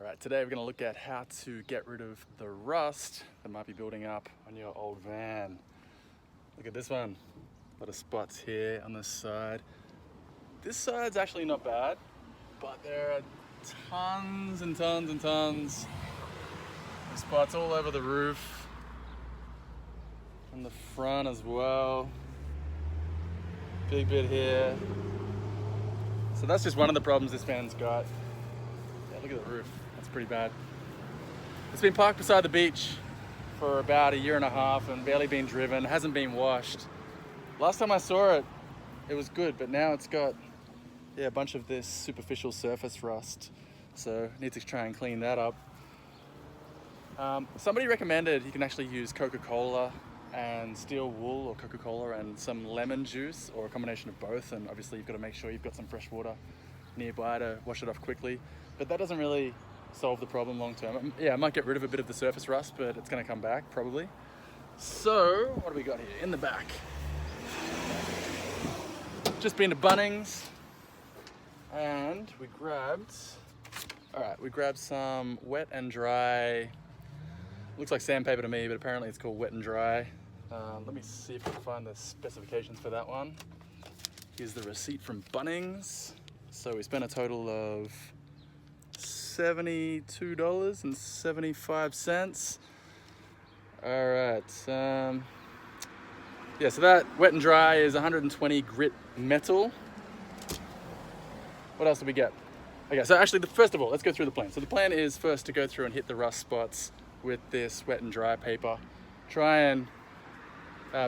Alright, today we're going to look at how to get rid of the rust that might be building up on your old van. Look at this one. A lot of spots here on this side. This side's actually not bad, but there are tons and tons and tons of spots all over the roof. On the front as well. Big bit here. So that's just one of the problems this van's got. Yeah, look at the roof. That's pretty bad. It's been parked beside the beach for about 1.5 years and barely been driven. Hasn't been washed. Last time I saw it, it was good, but now it's got a bunch of this superficial surface rust. So need to try and clean that up. Somebody recommended you can actually use Coca-Cola and steel wool, or Coca-Cola and some lemon juice, or a combination of both, and obviously you've got to make sure you've got some fresh water nearby to wash it off quickly. But that doesn't really solve the problem long term. Yeah, it might get rid of a bit of the surface rust, but it's going to come back probably. So what do we got here in the back? Just been to Bunnings and we grabbed some wet and dry. Looks like sandpaper to me, but apparently it's called wet and dry. Let me see if I can find the specifications for that one. Here's the receipt from Bunnings. So we spent a total of $72.75. All right. Yeah, so that wet and dry is 120 grit metal. What else did we get? Okay, so actually, first of all, let's go through the plan. So the plan is first to go through and hit the rust spots with this wet and dry paper. Try and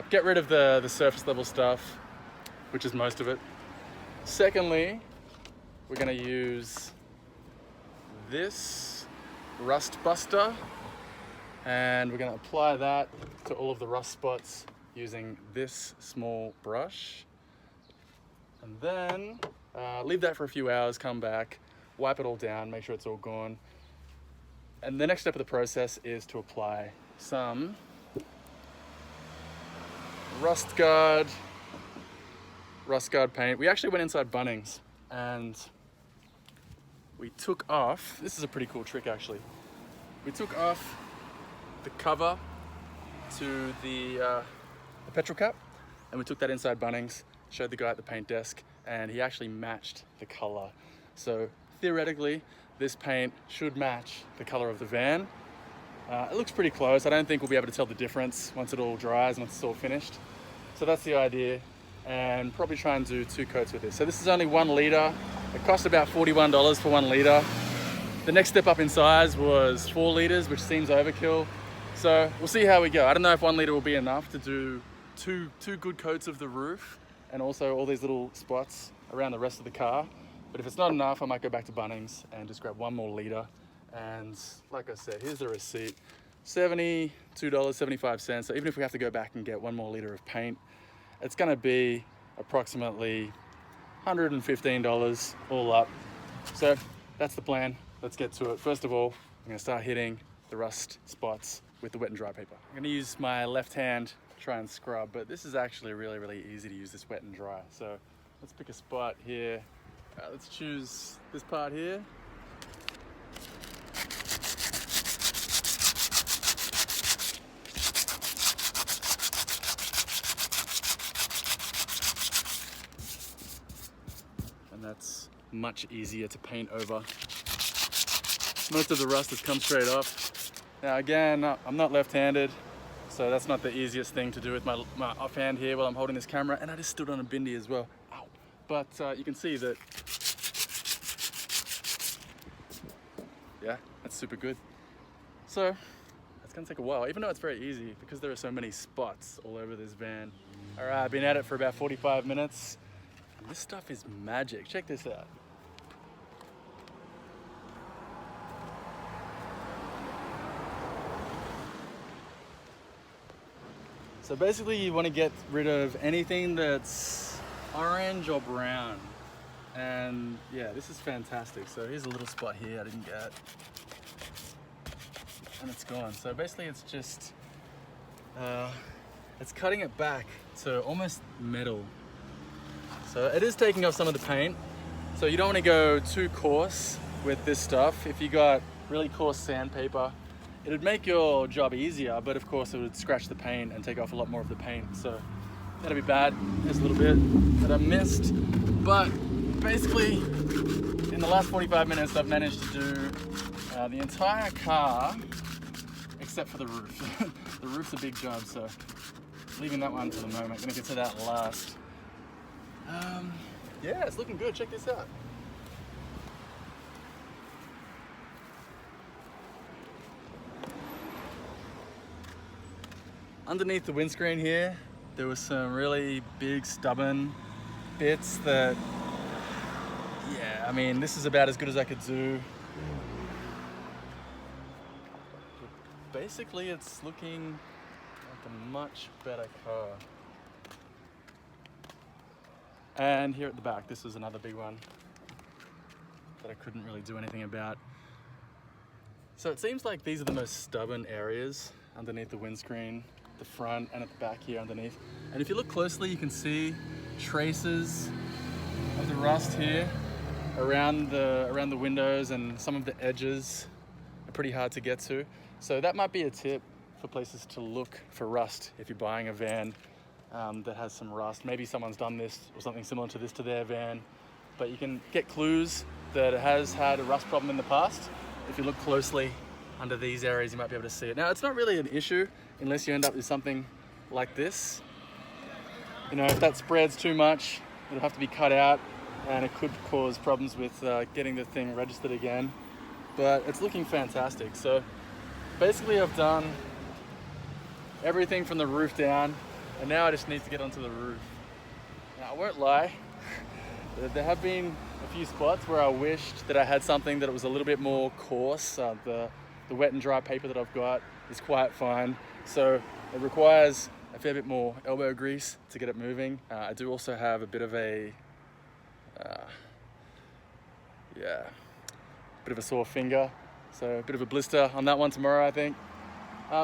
get rid of the surface level stuff, which is most of it. Secondly, we're gonna use this rust buster and we're gonna apply that to all of the rust spots using this small brush. And then leave that for a few hours, come back, wipe it all down, make sure it's all gone. And the next step of the process is to apply some rust guard paint. We actually went inside Bunnings and we took off, this is a pretty cool trick actually. We took off the cover to the petrol cap and we took that inside Bunnings, showed the guy at the paint desk, and he actually matched the color. So theoretically, this paint should match the color of the van. It looks pretty close. I don't think we'll be able to tell the difference once it all dries, once it's all finished. So that's the idea, and probably try and do 2 coats with this. So this is only 1 liter. It cost about $41 for 1 liter. The next step up in size was 4 liters, which seems overkill. So we'll see how we go. I don't know if 1 liter will be enough to do two good coats of the roof and also all these little spots around the rest of the car. But if it's not enough, I might go back to Bunnings and just grab 1 more liter. And like I said, here's the receipt, $72.75. So even if we have to go back and get 1 more liter of paint, it's gonna be approximately $115 all up. So that's the plan. Let's get to it. First of all, I'm gonna start hitting the rust spots with the wet and dry paper. I'm gonna use my left hand to try and scrub, but this is actually really easy to use this wet and dry. So let's pick a spot here. Let's choose this part here. And that's much easier to paint over. Most of the rust has come straight off. Now again, I'm not left-handed, so that's not the easiest thing to do with my offhand here while I'm holding this camera, and I just stood on a bindi as well. Ow. But you can see that, yeah, that's super good. So it's gonna take a while, even though it's very easy because there are so many spots all over this van. All right, I've been at it for about 45 minutes. And this stuff is magic. Check this out. So basically you want to get rid of anything that's orange or brown. And yeah, this is fantastic. So here's a little spot here I didn't get. And it's gone. So basically it's just, it's cutting it back to almost metal. So it is taking off some of the paint. So you don't want to go too coarse with this stuff. If you got really coarse sandpaper. It'd make your job easier, but of course it would scratch the paint and take off a lot more of the paint. So that'd be bad. There's a little bit that I missed. But basically, in the last 45 minutes, I've managed to do the entire car, except for the roof. The roof's a big job, so leaving that one for the moment. Gonna get to that last. Yeah, it's looking good. Check this out. Underneath the windscreen here, there was some really big stubborn bits that, yeah, I mean, this is about as good as I could do. Basically, it's looking like a much better car. And here at the back, this is another big one that I couldn't really do anything about. So it seems like these are the most stubborn areas underneath the windscreen, the front and at the back here underneath. And if you look closely, you can see traces of the rust here around the windows, and some of the edges are pretty hard to get to. So that might be a tip for places to look for rust if you're buying a van that has some rust. Maybe someone's done this or something similar to this to their van, but you can get clues that it has had a rust problem in the past. If you look closely under these areas, you might be able to see it. Now, it's not really an issue unless you end up with something like this. You know, if that spreads too much, it'll have to be cut out, and it could cause problems with getting the thing registered again. But it's looking fantastic. So basically, I've done everything from the roof down, and now I just need to get onto the roof. Now, I won't lie, there have been a few spots where I wished that I had something that was a little bit more coarse. The wet and dry paper that I've got is quite fine, so it requires a fair bit more elbow grease to get it moving. I do also have a bit of a bit of a sore finger, so a bit of a blister on that one tomorrow, I think.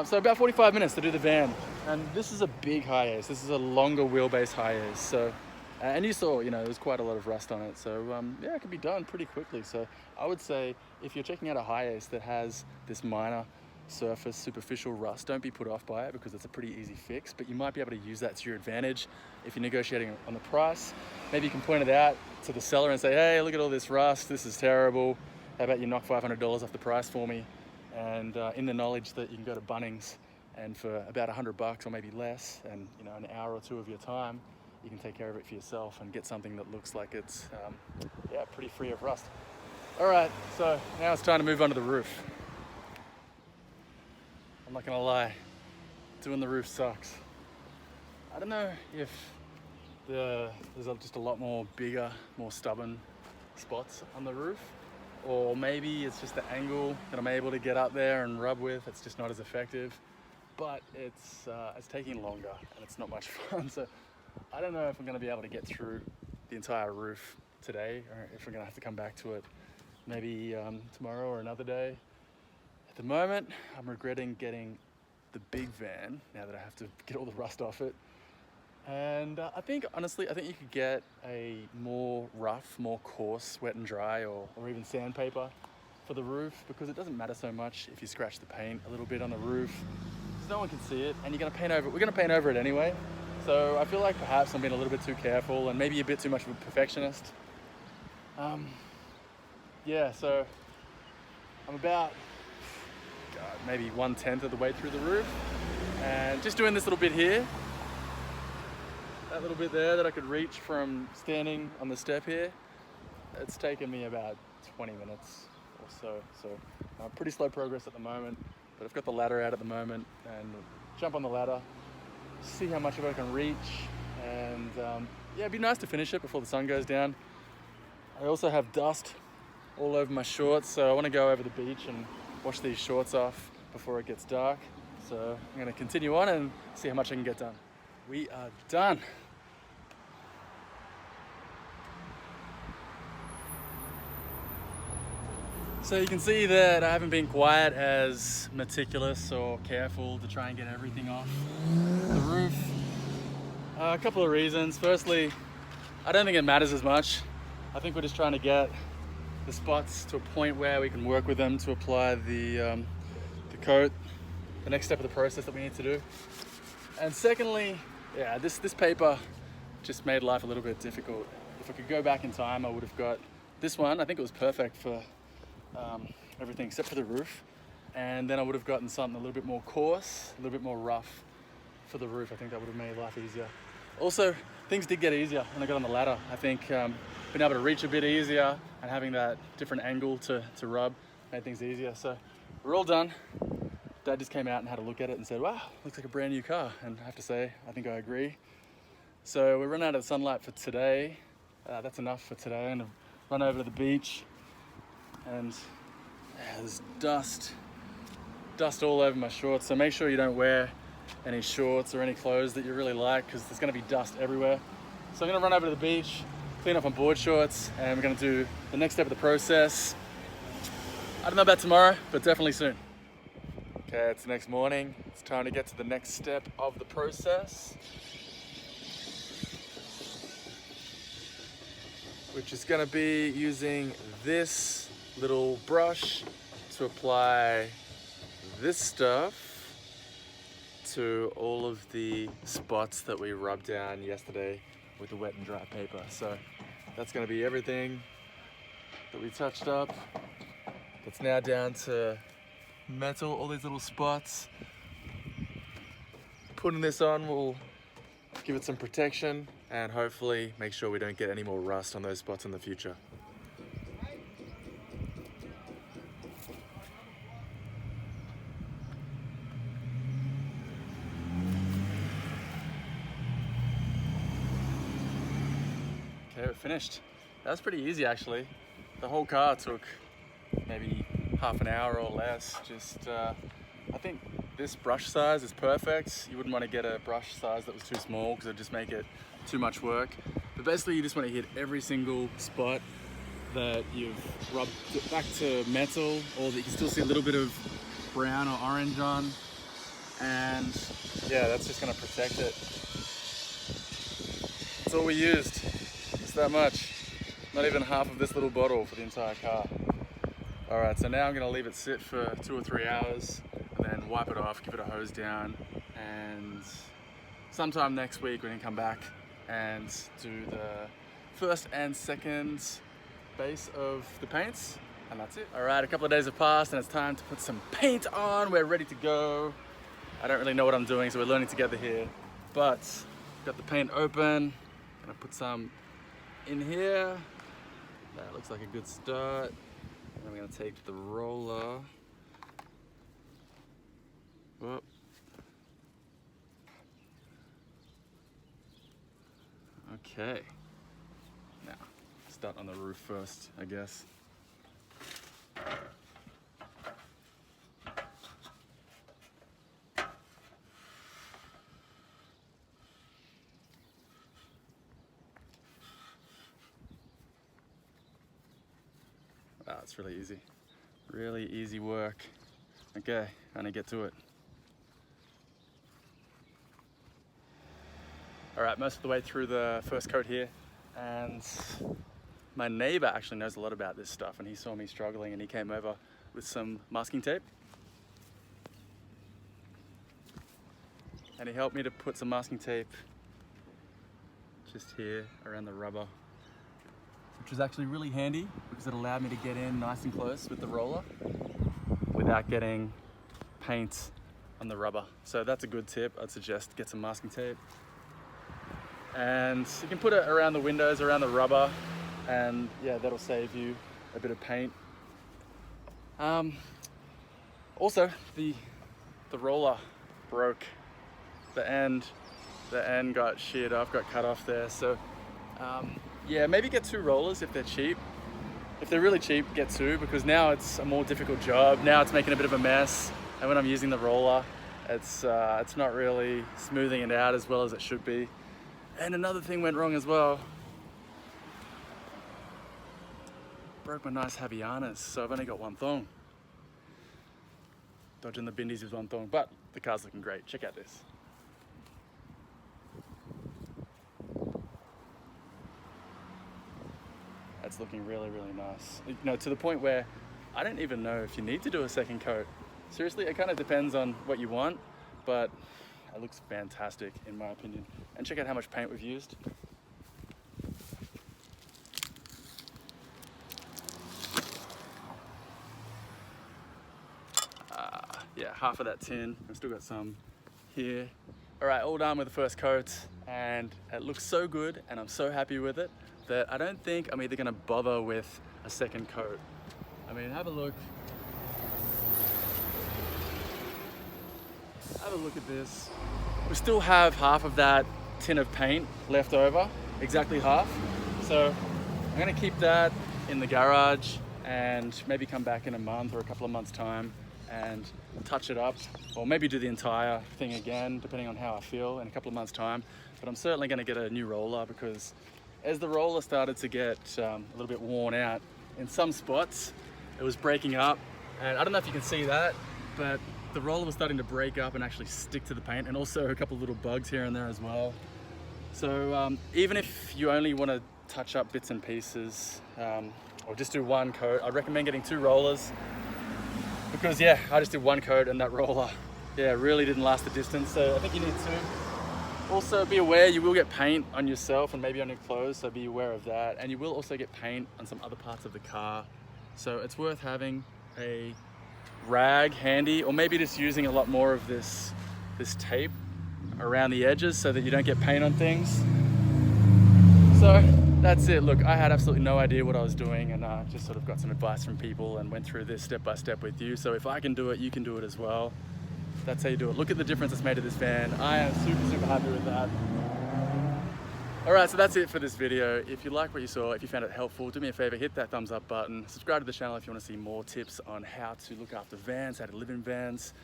So about 45 minutes to do the van, and this is a big Hi-Ace. This is a longer wheelbase Hi-Ace, so and you saw, you know, there's quite a lot of rust on it, so yeah, it can be done pretty quickly. So I would say if you're checking out a Hi-Ace that has this minor surface superficial rust, don't be put off by it, because it's a pretty easy fix, but you might be able to use that to your advantage if you're negotiating on the price. Maybe you can point it out to the seller and say, hey, look at all this rust, this is terrible. How about you knock $500 off the price for me? And in the knowledge that you can go to Bunnings, and for about $100 or maybe less, and you know, an hour or two of your time, you can take care of it for yourself and get something that looks like it's yeah, pretty free of rust. All right, so now it's time to move on to the roof. I'm not gonna lie, doing the roof sucks. I don't know if there's just a lot more bigger, more stubborn spots on the roof, or maybe it's just the angle that I'm able to get up there and rub with. It's just not as effective, but it's taking longer and it's not much fun. So I don't know if I'm gonna be able to get through the entire roof today, or if we're gonna have to come back to it maybe tomorrow or another day. At the moment, I'm regretting getting the big van now that I have to get all the rust off it. And I think, honestly, I think you could get a more rough, more coarse, wet and dry, or even sandpaper for the roof, because it doesn't matter so much if you scratch the paint a little bit on the roof, because no one can see it, and you're gonna paint over it. We're gonna paint over it anyway. So I feel like perhaps I'm being a little bit too careful and maybe a bit too much of a perfectionist. Yeah, so I'm about, maybe 1/10 of the way through the roof, and just doing this little bit here, that little bit there that I could reach from standing on the step here. It's taken me about 20 minutes or so. So pretty slow progress at the moment, but I've got the ladder out at the moment, and jump on the ladder, see how much of it I can reach, and yeah, it'd be nice to finish it before the sun goes down. I also have dust all over my shorts, so I want to go over the beach and wash these shorts off before it gets dark. So I'm going to continue on and see how much I can get done. We are done. So you can see that I haven't been quite as meticulous or careful to try and get everything off the roof. A couple of reasons. Firstly, I don't think it matters as much. I think we're just trying to get the spots to a point where we can work with them to apply the coat, the next step of the process that we need to do. And secondly, yeah, this paper just made life a little bit difficult. If I could go back in time, I would have got this one. I think it was perfect for everything except for the roof. And then I would have gotten something a little bit more coarse, a little bit more rough for the roof. I think that would have made life easier. Also, things did get easier when I got on the ladder. I think being able to reach a bit easier and having that different angle to rub made things easier. So we're all done. Dad just came out and had a look at it and said, wow, looks like a brand new car. And I have to say, I think I agree. So we run out of sunlight for today. That's enough for today. And run over to the beach, and there's dust all over my shorts. So make sure you don't wear any shorts or any clothes that you really like, because there's gonna be dust everywhere. So I'm gonna run over to the beach, clean up on board shorts, and we're gonna do the next step of the process. I don't know about tomorrow, but definitely soon. Okay, it's the next morning. It's time to get to the next step of the process, which is gonna be using this little brush to apply this stuff to all of the spots that we rubbed down yesterday with the wet and dry paper. So that's gonna be everything that we touched up. It's now down to metal, all these little spots. Putting this on will give it some protection and hopefully make sure we don't get any more rust on those spots in the future. Okay, we're finished. That was pretty easy actually. The whole car took maybe half an hour or less. I think this brush size is perfect. You wouldn't want to get a brush size that was too small because it'd just make it too much work. But basically you just want to hit every single spot that you've rubbed back to metal, or that you can still see a little bit of brown or orange on. And yeah, that's just going to protect it. That's all we used. It's that much. Not even half of this little bottle for the entire car. All right, so now I'm gonna leave it sit for 2 or 3 hours and then wipe it off, give it a hose down, and sometime next week we can come back and do the first and second base of the paints, and that's it. All right, a couple of days have passed and it's time to put some paint on. We're ready to go. I don't really know what I'm doing, so we're learning together here, but got the paint open. Gonna put some in here. That looks like a good start. And I'm going to take the roller. Whoop. Okay. Now, start on the roof first, I guess. Wow, it's really easy. Really easy work. Okay, gonna get to it. All right, most of the way through the first coat here, and my neighbor actually knows a lot about this stuff, and he saw me struggling and he came over with some masking tape. And he helped me to put some masking tape just here around the rubber, which was actually really handy because it allowed me to get in nice and close with the roller without getting paint on the rubber. So that's a good tip. I'd suggest get some masking tape. And you can put it around the windows, around the rubber, and yeah, that'll save you a bit of paint. Also, the roller broke. The end got sheared off, got cut off there. So yeah, maybe get 2 rollers if they're cheap. If they're really cheap, get 2, because now it's a more difficult job. Now it's making a bit of a mess, and when I'm using the roller, it's not really smoothing it out as well as it should be. And another thing went wrong as well. Broke my nice Havaianas, so I've only got 1 thong. Dodging the bindies with 1 thong, but the car's looking great. Check out this. That's looking really, really nice. You know, to the point where I don't even know if you need to do a second coat. Seriously, it kind of depends on what you want, but it looks fantastic in my opinion. And check out how much paint we've used. Yeah, half of that tin. I've still got some here. All right, all done with the first coat, and it looks so good and I'm so happy with it that I don't think I'm either gonna bother with a second coat. I mean, have a look. Have a look at this. We still have half of that tin of paint left over, exactly half. So I'm gonna keep that in the garage and maybe come back in a month or a couple of months time and touch it up, or maybe do the entire thing again, depending on how I feel in a couple of months time. But I'm certainly gonna get a new roller, because as the roller started to get a little bit worn out, in some spots it was breaking up, and I don't know if you can see that, but the roller was starting to break up and actually stick to the paint, and also a couple of little bugs here and there as well. So even if you only want to touch up bits and pieces, or just do one coat, I'd recommend getting 2 rollers, because yeah, I just did 1 coat and that roller, yeah, really didn't last the distance. So I think you need 2. Also be aware, you will get paint on yourself and maybe on your clothes, so be aware of that. And you will also get paint on some other parts of the car. So it's worth having a rag handy, or maybe just using a lot more of this tape around the edges so that you don't get paint on things. So that's it. Look, I had absolutely no idea what I was doing, and just sort of got some advice from people and went through this step by step with you. So if I can do it, you can do it as well. That's how you do it. Look at the difference it's made to this van. I am super, super happy with that. All right, so that's it for this video. If you like what you saw, if you found it helpful, do me a favor, hit that thumbs up button. Subscribe to the channel if you want to see more tips on how to look after vans, how to live in vans.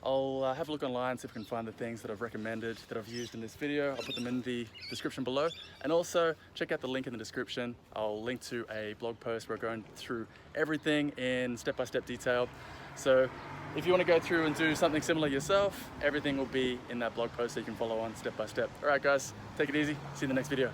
I'll have a look online, see if I can find the things that I've recommended, that I've used in this video. I'll put them in the description below. And also check out the link in the description. I'll link to a blog post where I'm going through everything in step-by-step detail. So if you want to go through and do something similar yourself, everything will be in that blog post so you can follow on step by step. All right, guys, take it easy. See you in the next video.